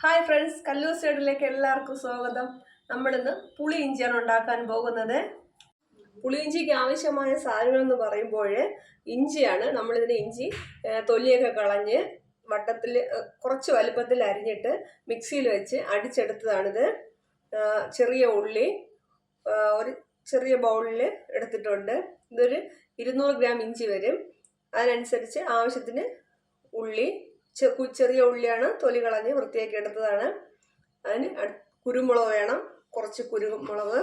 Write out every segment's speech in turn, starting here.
Hi friends, Kallur സ്റ്റേഡിലേക്ക് എല്ലാവർക്കും സ്വാഗതം. നമ്മളിന്ന് പുളി ഇഞ്ചിയാണ് ഉണ്ടാക്കാൻ പോകുന്നത്. പുളിയിഞ്ചിക്ക് ആവശ്യമായ സാധനങ്ങൾ എന്ന് പറയുമ്പോൾ ഇഞ്ചിയാണ്. നമ്മളിതിന് ഇഞ്ചി തൊലിയൊക്കെ കളഞ്ഞ് വട്ടത്തിൽ കുറച്ച് വലുപ്പത്തിൽ അരിഞ്ഞിട്ട് മിക്സിയിൽ വെച്ച് അടിച്ചെടുത്തതാണിത്. ചെറിയ ഉള്ളി ഒരു ചെറിയ ബൗളിൽ എടുത്തിട്ടുണ്ട്. ഇതൊരു 200 ഗ്രാം ഇഞ്ചി വരും. അതിനനുസരിച്ച് ആവശ്യത്തിന് ഉള്ളി, ചെറിയ ഉള്ളിയാണ്, തൊലി കളഞ്ഞ് വൃത്തിയാക്കി എടുത്തതാണ്. അതിന് കുരുമുളക് വേണം, കുറച്ച് കുരുമുളക്,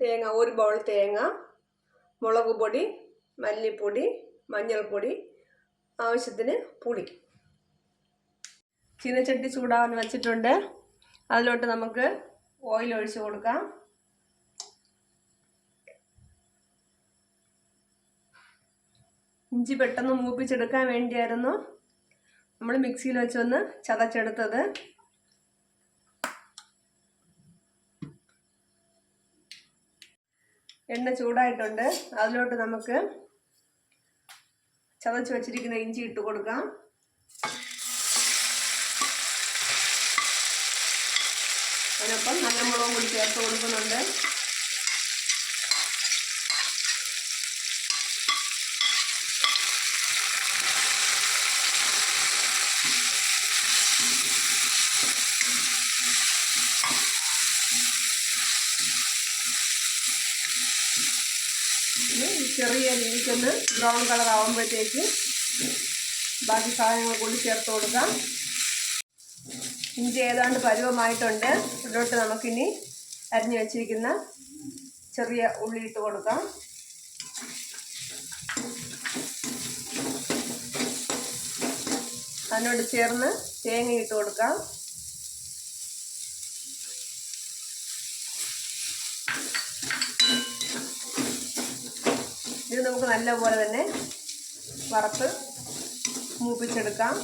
തേങ്ങ, ഒരു ബൗൾ തേങ്ങ, മുളക് പൊടി, മല്ലിപ്പൊടി, മഞ്ഞൾപ്പൊടി, ആവശ്യത്തിന് പുളി. ചീനച്ചട്ടി ചൂടാവാൻ വെച്ചിട്ടുണ്ട്. അതിലോട്ട് നമുക്ക് ഓയിൽ ഒഴിച്ച് കൊടുക്കാം. ഇഞ്ചി പെട്ടെന്ന് മൂപ്പിച്ചെടുക്കാൻ വേണ്ടിയായിരുന്നു നമ്മൾ മിക്സിയിൽ വെച്ചൊന്ന് ചതച്ചെടുത്തത്. എണ്ണ ചൂടായിട്ടുണ്ട്. അതിലോട്ട് നമുക്ക് ചതച്ച് വെച്ചിരിക്കുന്ന ഇഞ്ചി ഇട്ട് കൊടുക്കാം. അതിനൊപ്പം നല്ല മുളകും കൂടി ചേർത്ത് കൊടുക്കുന്നുണ്ട്. ചെറിയ രീതിക്കൊന്ന് ബ്രൗൺ കളർ ആകുമ്പോഴത്തേക്ക് ബാക്കി സാധനങ്ങൾ കൂടി ചേർത്ത് കൊടുക്കാം. ഇഞ്ചി ഏതാണ്ട് പരുവമായിട്ടുണ്ട്. ഇതിലോട്ട് നമുക്കിനി അരിഞ്ഞു വെച്ചിരിക്കുന്ന ചെറിയ ഉള്ളി ഇട്ട് കൊടുക്കാം. അതിനോട് ചേർന്ന് തേങ്ങ ഇട്ട് കൊടുക്കാം. ഇത് നമുക്ക് നല്ലപോലെ തന്നെ വറുത്ത് മൂപ്പിച്ചെടുക്കാം.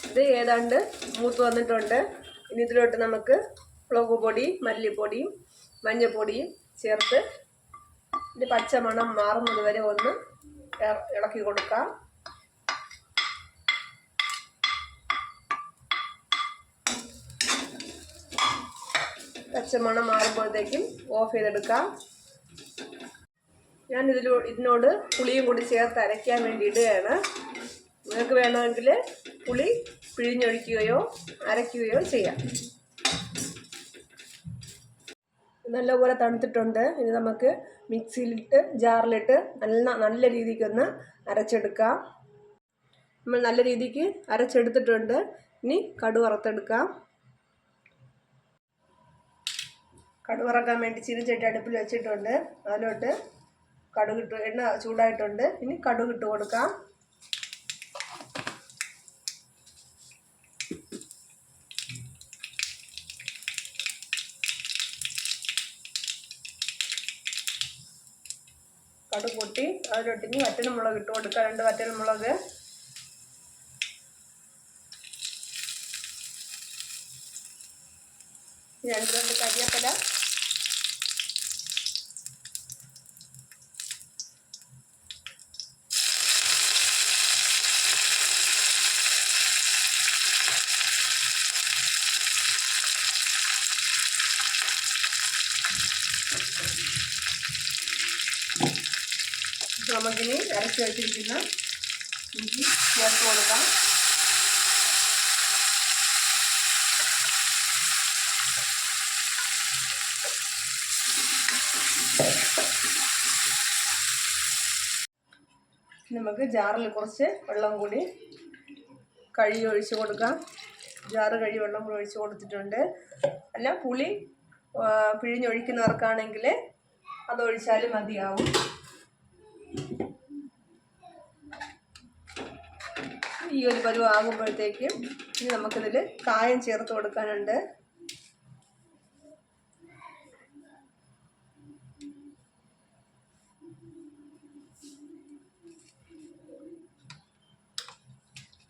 ഇത് ഏതാണ്ട് മൂത്ത് വന്നിട്ടുണ്ട്. ഇനി ഇതിലോട്ട് നമുക്ക് മുളക് പൊടി, മല്ലിപ്പൊടിയും മഞ്ഞൾപ്പൊടിയും ചേർത്ത് ഇതിൻ്റെ പച്ചമണം മാറുന്നത് വരെ ഒന്ന് ഇളക്കി കൊടുക്കാം. പച്ചമണം മാറുമ്പോഴത്തേക്കും ഓഫ് ചെയ്തെടുക്കാം. ഞാൻ ഇതിനോട് പുളിയും കൂടി ചേർത്ത് അരയ്ക്കാൻ വേണ്ടി ഇടുകയാണ്. നിങ്ങൾക്ക് വേണമെങ്കിൽ പുളി പിഴിഞ്ഞൊഴിക്കുകയോ അരയ്ക്കുകയോ ചെയ്യാം. നല്ലപോലെ തണുത്തിട്ടുണ്ട്. ഇനി നമുക്ക് മിക്സിയിലിട്ട് ജാറിലിട്ട് നല്ല രീതിക്കൊന്ന് അരച്ചെടുക്കാം. നമ്മൾ നല്ല രീതിക്ക് അരച്ചെടുത്തിട്ടുണ്ട്. ഇനി കടുക് വറുത്തെടുക്കാം. കടുക് വറക്കാൻ വേണ്ടി ചീനച്ചട്ടി അടുപ്പിൽ വെച്ചിട്ടുണ്ട്. അതിലോട്ട് കടുകിട്ട്, എണ്ണ ചൂടായിട്ടുണ്ട്. ഇനി കടുക് ഇട്ട് കൊടുക്കാം. കടുക് പൊട്ടി അതിലോട്ട് ഇനി വറ്റൽമുളക് ഇട്ട് കൊടുക്കാം. 2 വറ്റൽമുളക്, രണ്ട് കരിവേപ്പില, നമുക്കിനി അരച്ച് വെച്ചിരിക്കുന്ന ഇഞ്ചി ചേർത്ത് കൊടുക്കാം. നമുക്ക് ജാറിൽ കുറച്ച് വെള്ളം കൂടി കഴുകി ഒഴിച്ച് കൊടുക്കാം. ജാറ് കഴുകി വെള്ളം കൂടി ഒഴിച്ച് കൊടുത്തിട്ടുണ്ട്. അല്ല, പുളി പിഴിഞ്ഞൊഴിക്കുന്നവർക്കാണെങ്കിൽ അതൊഴിച്ചാലും മതിയാവും. ഈ ഒരു പരുവം ആകുമ്പോഴത്തേക്കും ഇനി നമുക്കിതിൽ കായം ചേർത്ത് കൊടുക്കാനുണ്ട്.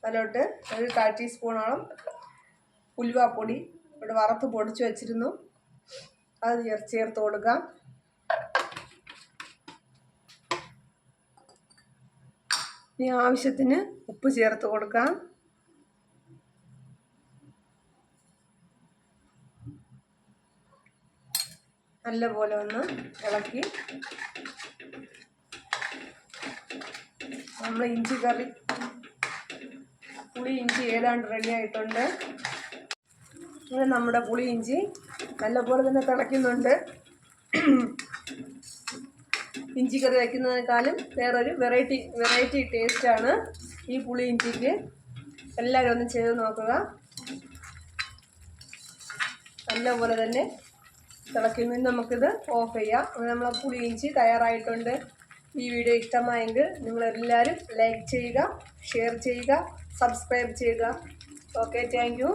അതിലോട്ട് ഒരു 1/4 ടീസ്പൂണോളം ഉലുവാപ്പൊടി ഇവിടെ വറുത്ത് പൊടിച്ച് വെച്ചിരുന്നു, അത് ചേർത്ത് കൊടുക്കാം. ഇനി ആവശ്യത്തിന് ഉപ്പ് ചേർത്ത് കൊടുക്കാം. നല്ലപോലെ ഒന്ന് ഇളക്കി നമ്മൾ ഇഞ്ചി കറി പുളി ഇഞ്ചി ഏതാണ്ട് റെഡി ആയിട്ടുണ്ട്. ഇത് നമ്മുടെ പുളി ഇഞ്ചി നല്ലപോലെ തന്നെ തിളയ്ക്കുന്നുണ്ട്. ഇഞ്ചി കറി വയ്ക്കുന്നതിനേക്കാളും വേറൊരു വെറൈറ്റി ടേസ്റ്റാണ് ഈ പുളി ഇഞ്ചിക്ക്. എല്ലാവരും ഒന്ന് ചെയ്ത് നോക്കുക. നല്ലപോലെ തന്നെ തിളയ്ക്കുന്നു. നമുക്കിത് ഓഫ് ചെയ്യാം. നമ്മളെ പുളി ഇഞ്ചി തയ്യാറായിട്ടുണ്ട്. ഈ വീഡിയോ ഇഷ്ടമായെങ്കിൽ നിങ്ങളെല്ലാവരും ലൈക്ക് ചെയ്യുക, ഷെയർ ചെയ്യുക, സബ്സ്ക്രൈബ് ചെയ്യുക. Okay, thank you.